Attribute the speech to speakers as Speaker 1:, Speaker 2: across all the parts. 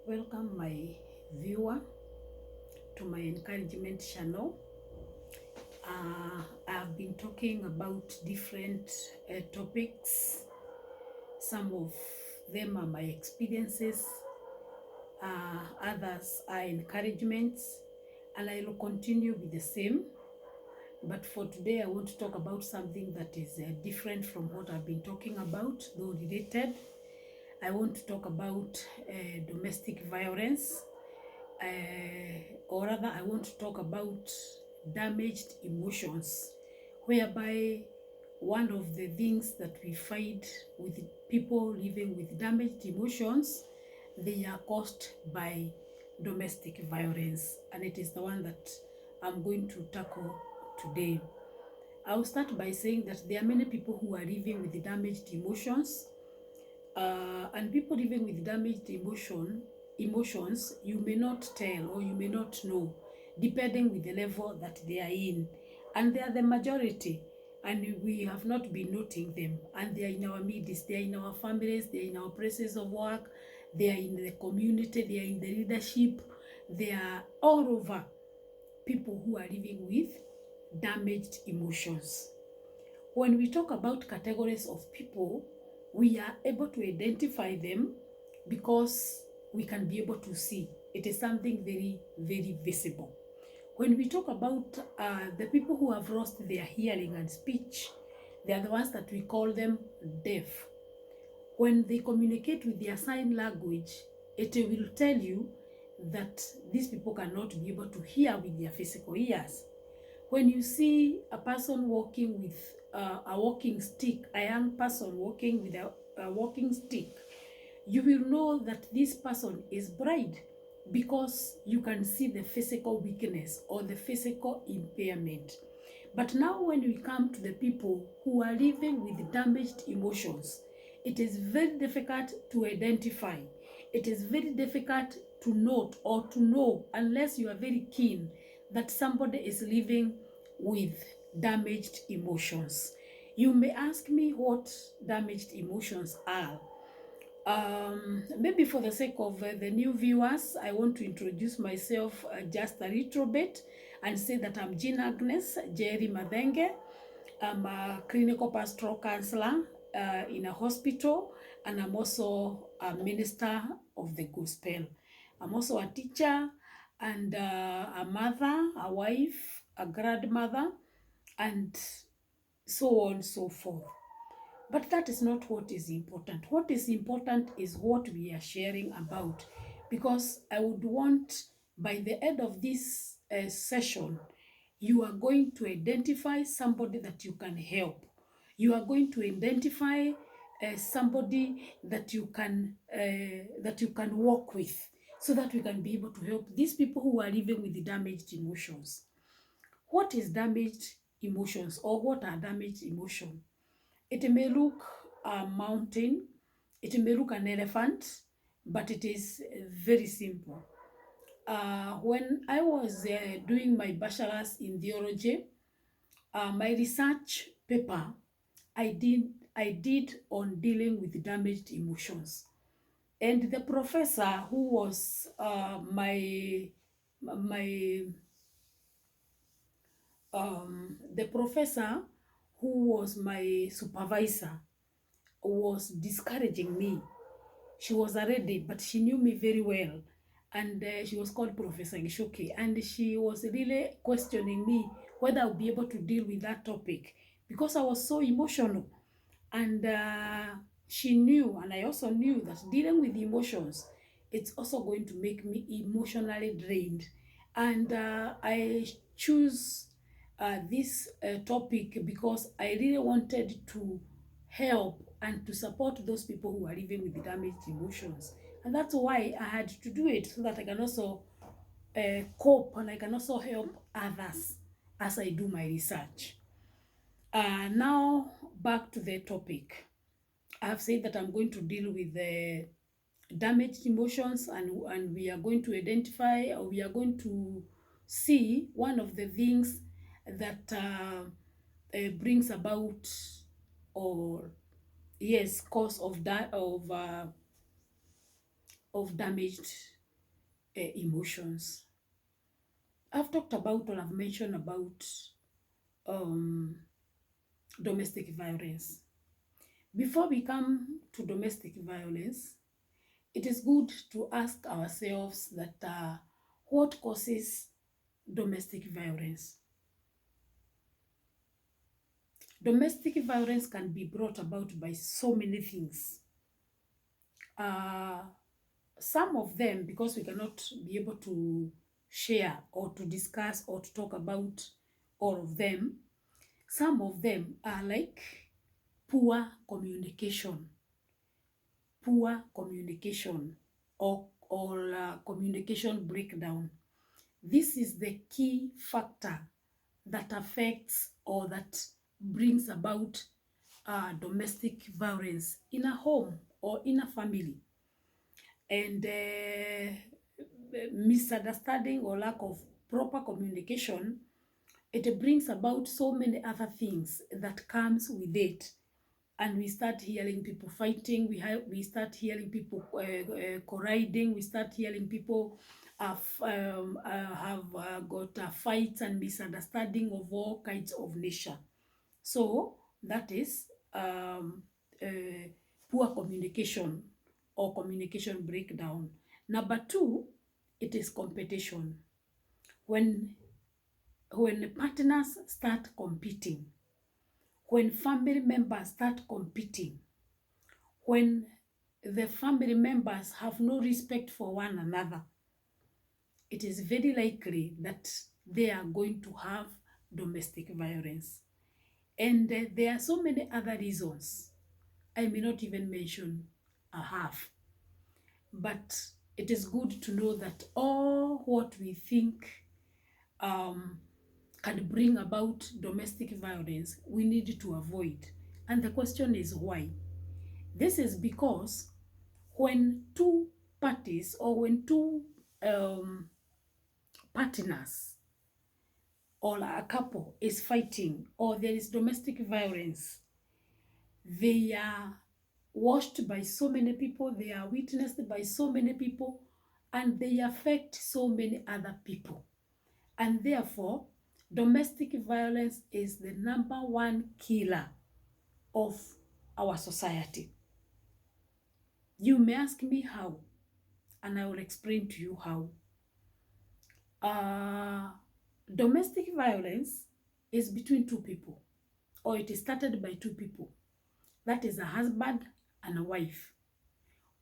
Speaker 1: Welcome my viewer to my encouragement channel. I've been talking about different topics. Some of them are my experiences, others are encouragements, and I will continue with the same. But for today, I want to talk about something that is different from what I've been talking about, though related. I want to talk about domestic violence. Or rather, I want to talk about damaged emotions, whereby one of the things that we find with people living with damaged emotions, they are caused by domestic violence, and it is the one that I'm going to tackle today. I'll start by saying that there are many people who are living with damaged emotions, and people living with damaged emotions, you may not tell or you may not know, depending with the level that they are in. And they are the majority, and we have not been noting them. And they are in our midst, they are in our families, they are in our places of work, they are in the community, they are in the leadership, they are all over. People who are living with damaged emotions. When we talk about categories of people, we are able to identify them because we can be able to see. It is something very, very visible. When we talk about the people who have lost their hearing and speech, they are the ones that we call them deaf. When they communicate with their sign language, it will tell you that these people cannot be able to hear with their physical ears. When you see a person walking with a walking stick, a young person walking with a walking stick, you will know that this person is blind because you can see the physical weakness or the physical impairment. But now when we come to the people who are living with damaged emotions, it is very difficult to identify. It is very difficult to note or to know, unless you are very keen, that somebody is living with damaged emotions. You may ask me what damaged emotions are. Maybe for the sake of the new viewers, I want to introduce myself just a little bit and say that I'm Jean Agnes Jerry Madenge. I'm a clinical pastoral counselor in a hospital, and I'm also a minister of the gospel. I'm also a teacher and a mother, a wife, a grandmother, and so on and so forth. But that is not what is important. What is important is what we are sharing about, because I would want by the end of this session, you are going to identify somebody that you can help. You are going to identify somebody that you can work with, so that we can be able to help these people who are living with the damaged emotions. What is damaged emotions, or what are damaged emotions? It may look a mountain, it may look an elephant, but it is very simple. When I was doing my bachelor's in theology, my research paper I did on dealing with damaged emotions, and the professor who was the professor who was my supervisor was discouraging me. She was a lady, but she knew me very well. And she was called Professor Gishoki. And she was really questioning me whether I'll be able to deal with that topic, because I was so emotional. And she knew, and I also knew, that dealing with emotions, it's also going to make me emotionally drained. And I choose this topic because I really wanted to help and to support those people who are living with damaged emotions. And that's why I had to do it, so that I can also cope, and I can also help others as I do my research. Now, back to the topic. I have said that I'm going to deal with the damaged emotions, and we are going to identify, or we are going to see one of the things that brings about, or yes, cause of damaged emotions. I've talked about, or I've mentioned about um, domestic violence. Before we come to domestic violence, it is good to ask ourselves that what causes domestic violence? Domestic violence can be brought about by so many things. Uh, some of them, because we cannot be able to share or to discuss or to talk about all of them, some of them are like poor communication, or communication breakdown. This is the key factor that affects or that brings about domestic violence in a home or in a family. And misunderstanding or lack of proper communication, it brings about so many other things that comes with it. And we start hearing people fighting, we start hearing people colliding, we start hearing people have got fights and misunderstanding of all kinds of nature. So that is poor communication or communication breakdown. Number two, it is competition. When partners start competing, when family members start competing, when the family members have no respect for one another, it is very likely that they are going to have domestic violence. And there are so many other reasons. I may not even mention a half. But it is good to know that all what we think can bring about domestic violence, we need to avoid. And the question is why? This is because when two parties or when two partners or a couple is fighting or there is domestic violence, they are watched by so many people, they are witnessed by so many people, and they affect so many other people. And therefore, domestic violence is the number one killer of our society. You may ask me how, and I will explain to you how. Domestic violence is between two people, or it is started by two people. That is a husband and a wife,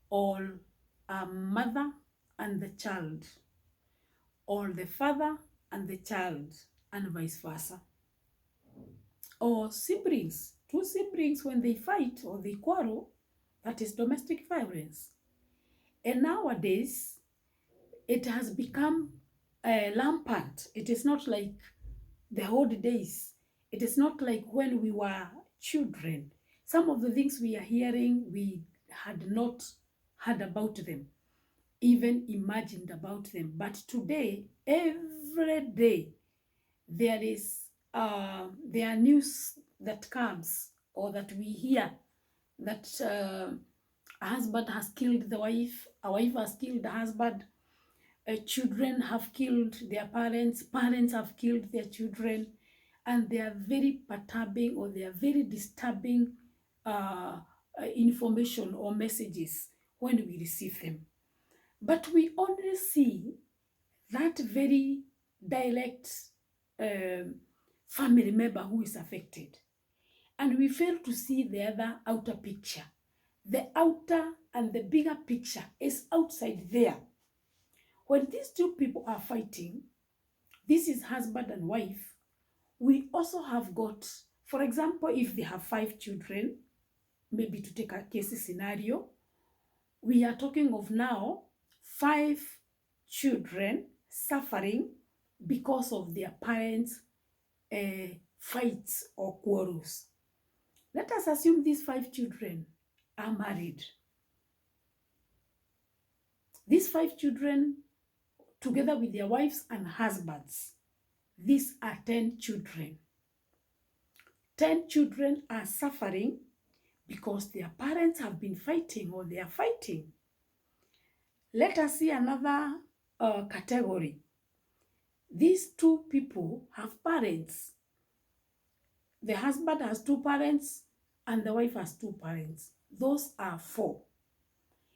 Speaker 1: or a mother and the child, or the father and the child, and vice versa. Or siblings, two siblings, when they fight or they quarrel, that is domestic violence. And nowadays, it has become rampant. It is not like the old days. It is not like when we were children. Some of the things we are hearing, we had not heard about them, even imagined about them. But today, every day, there are news that comes or that we hear that a husband has killed the wife, a wife has killed the husband, children have killed their parents, parents have killed their children, and they are very perturbing or they are very disturbing information or messages when we receive them. But we only see that very direct family member who is affected. And we fail to see the other outer picture. The outer and the bigger picture is outside there. When these two people are fighting, this is husband and wife, we also have got, for example, if they have 5 children, maybe to take a case scenario, we are talking of now 5 children suffering because of their parents' fights or quarrels. Let us assume these 5 children are married. These 5 children, together with their wives and husbands, these are 10 children. 10 children are suffering because their parents have been fighting or they are fighting. Let us see another category. These two people have parents. The husband has two parents and the wife has two parents. Those are 4.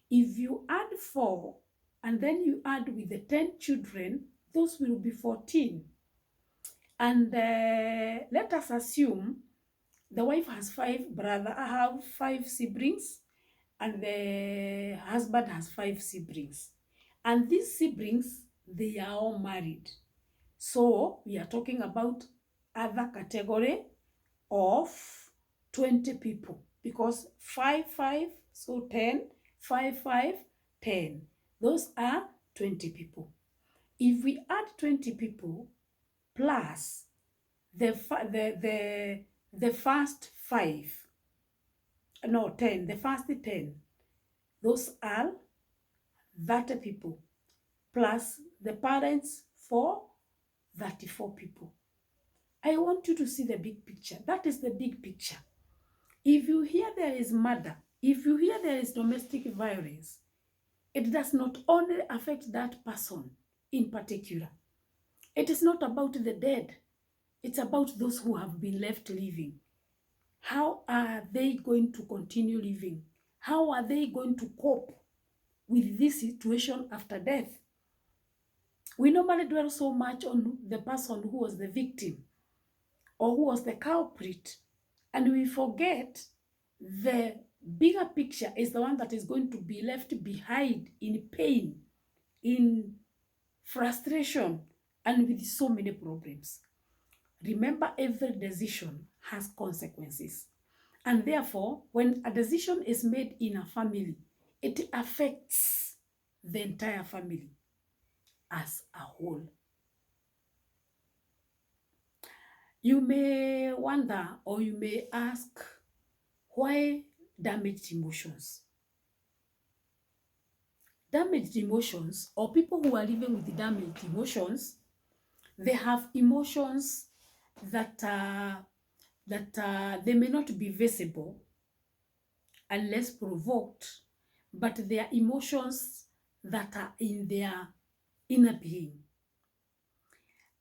Speaker 1: If you add 4 and then you add with the 10 children, those will be 14. And let us assume the wife has 5 brothers, I have 5 siblings, and the husband has 5 siblings. And these siblings, they are all married. So we are talking about other category of 20 people, because 5, 5, so 10, 5, 5, 10. Those are 20 people. If we add 20 people plus the first 5, no, 10, the first 10, those are 30 people, plus the parents for 34 people. I want you to see the big picture. That is the big picture. If you hear there is murder, if you hear there is domestic violence, it does not only affect that person in particular. It is not about the dead. It's about those who have been left living. How are they going to continue living? How are they going to cope with this situation after death? We normally dwell so much on the person who was the victim or who was the culprit, and we forget the bigger picture is the one that is going to be left behind in pain, in frustration, and with so many problems. Remember, every decision has consequences. And therefore, when a decision is made in a family, it affects the entire family as a whole. You may wonder, or you may ask, why damaged emotions? Damaged emotions, or people who are living with damaged emotions, they have emotions that they may not be visible unless provoked, but they are emotions that are in their inner being.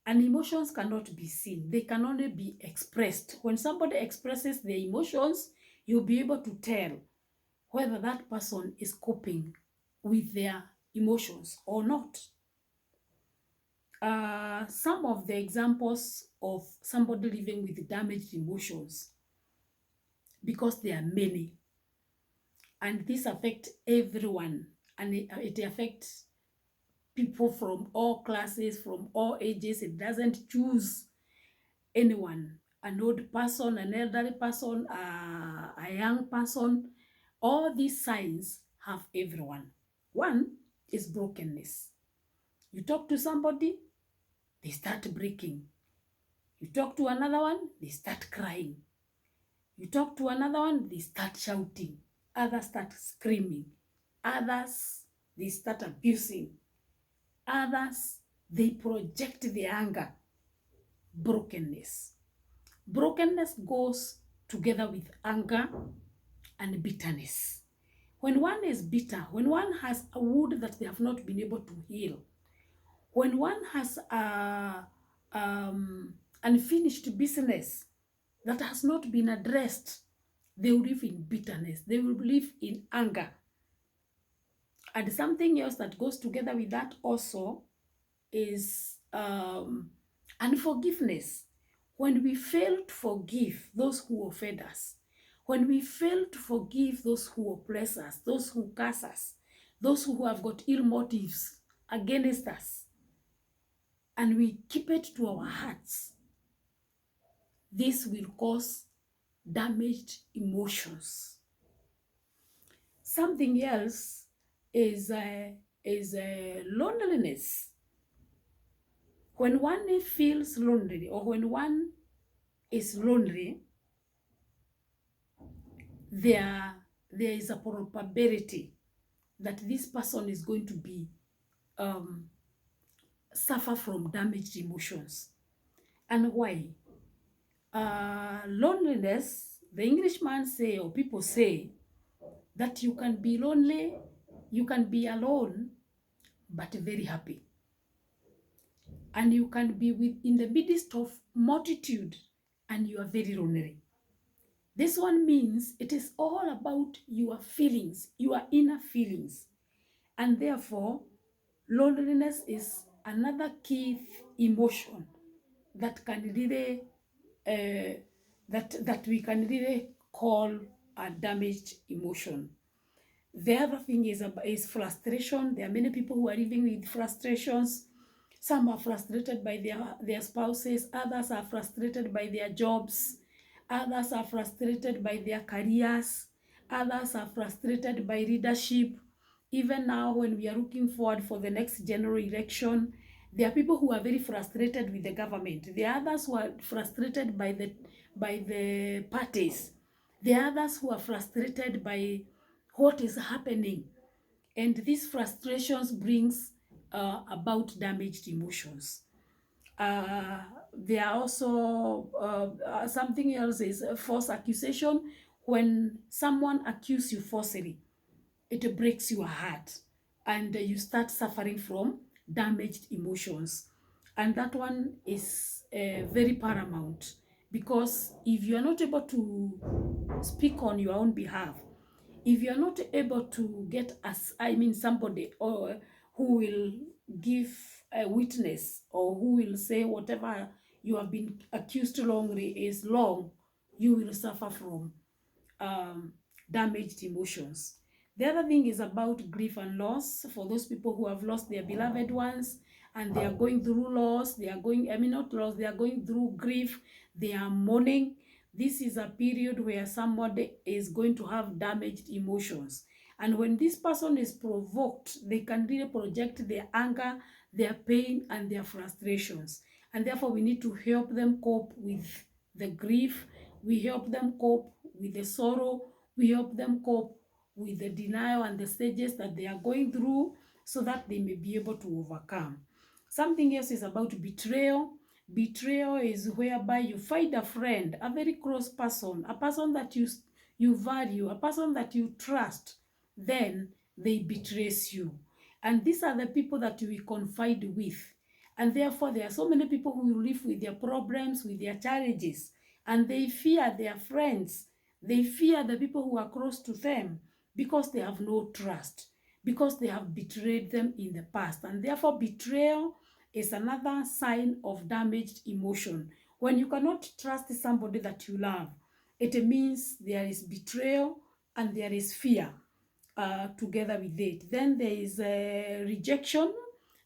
Speaker 1: And emotions cannot be seen. They can only be expressed. When somebody expresses their emotions, you'll be able to tell whether that person is coping with their emotions or not. Some of the examples of somebody living with damaged emotions, because there are many, and this affects everyone, and it affects people from all classes, from all ages. It doesn't choose anyone, an old person, an elderly person, a young person. All these signs have everyone. One is brokenness. You talk to somebody, they start breaking. You talk to another one, they start crying. You talk to another one, they start shouting. Others start screaming. Others, they start abusing. Others, they project their anger. Brokenness. Brokenness goes together with anger and bitterness. When one is bitter, when one has a wound that they have not been able to heal, when one has unfinished business that has not been addressed, they will live in bitterness. They will live in anger. And something else that goes together with that also is unforgiveness. When we fail to forgive those who offend us, when we fail to forgive those who oppress us, those who curse us, those who have got ill motives against us, and we keep it to our hearts, this will cause damaged emotions. Something else is loneliness. When one feels lonely, or when one is lonely, there is a probability that this person is going to be suffer from damaged emotions. And why? Loneliness, the Englishman say, or people say, that you can be lonely, you can be alone, but very happy. and you can be in the midst of multitude and you are very lonely. This one means it is all about your feelings, your inner feelings. And therefore, loneliness is another key emotion that can really that we can really call a damaged emotion. The other thing is frustration. There are many people who are living with frustrations. Some are frustrated by their spouses, others are frustrated by their jobs, others are frustrated by their careers, others are frustrated by leadership. Even now, when we are looking forward for the next general election, there are people who are very frustrated with the government. There are others who are frustrated by the parties. There are others who are frustrated by what is happening, and these frustrations brings about damaged emotions. There are also something else is false accusation. When someone accuses you falsely, it breaks your heart, and you start suffering from damaged emotions. And that one is very paramount, because if you are not able to speak on your own behalf, if you are not able to get somebody or who will give a witness, or who will say whatever you have been accused wrongly is wrong, you will suffer from um, damaged emotions. The other thing is about grief and loss. For those people who have lost their beloved ones and they are going through loss, they are going, not loss, they are going through grief, they are mourning. This is a period where somebody is going to have damaged emotions. And when this person is provoked, they can really project their anger, their pain, and their frustrations. And therefore, we need to help them cope with the grief. We help them cope with the sorrow. We help them cope with the denial and the stages that they are going through, so that they may be able to overcome. Something else is about betrayal. Betrayal is whereby you find a friend, a very close person, a person that you value, a person that you trust, then they betrays you. And these are the people that we confide with. And therefore, there are so many people who live with their problems, with their challenges, and they fear their friends. They fear the people who are close to them, because they have no trust, because they have betrayed them in the past. And therefore, betrayal is another sign of damaged emotion. When you cannot trust somebody that you love, it means there is betrayal and there is fear together with it. Then there is rejection.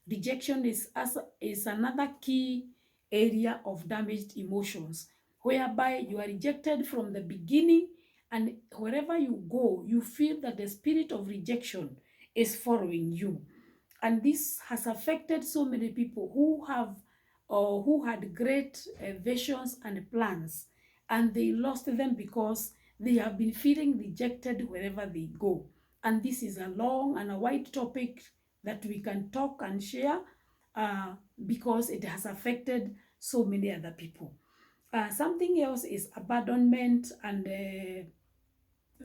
Speaker 1: Rejection is another key area of damaged emotions, whereby you are rejected from the beginning, and wherever you go, you feel that the spirit of rejection is following you. And this has affected so many people who have or who had great visions and plans, and they lost them because they have been feeling rejected wherever they go. And this is a long and a wide topic that we can talk and share, because it has affected so many other people. Something else is abandonment and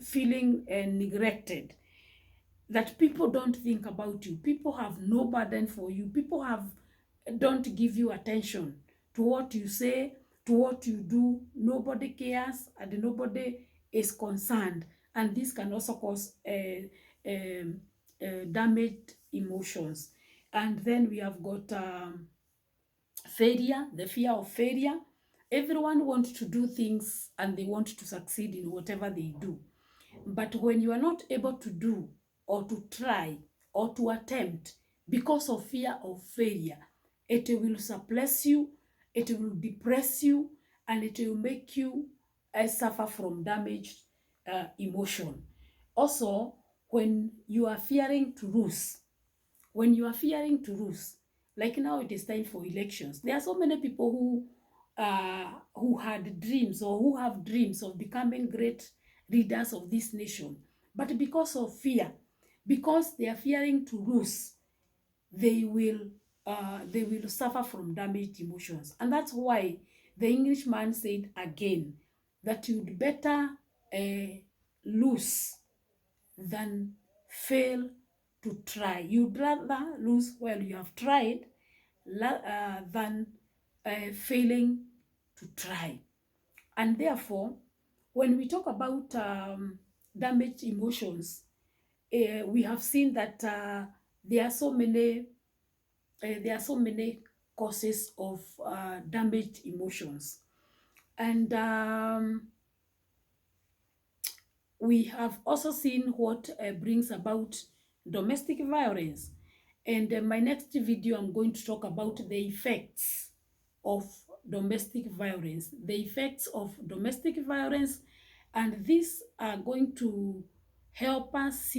Speaker 1: feeling neglected, that people don't think about you. People have no burden for you. People don't give you attention to what you say, to what you do. Nobody cares and nobody is concerned. And this can also cause damaged emotions. And then we have got failure, the fear of failure. Everyone wants to do things and they want to succeed in whatever they do. But when you are not able to do or to try or to attempt because of fear of failure, it will suppress you, it will depress you, and it will make you suffer from damaged emotion. Also, when you are fearing to lose, like now it is time for elections, there are so many people who had dreams or who have dreams of becoming great leaders of this nation, but because of fear, because they are fearing to lose, they will suffer from damaged emotions. And that's why the Englishman said again that you'd better lose than fail to try. You'd rather lose while you have tried than failing to try. And therefore, when we talk about damaged emotions, we have seen that there are so many causes of damaged emotions, and we have also seen what brings about domestic violence. And my next video, I'm going to talk about the effects of domestic violence, and these are going to help us see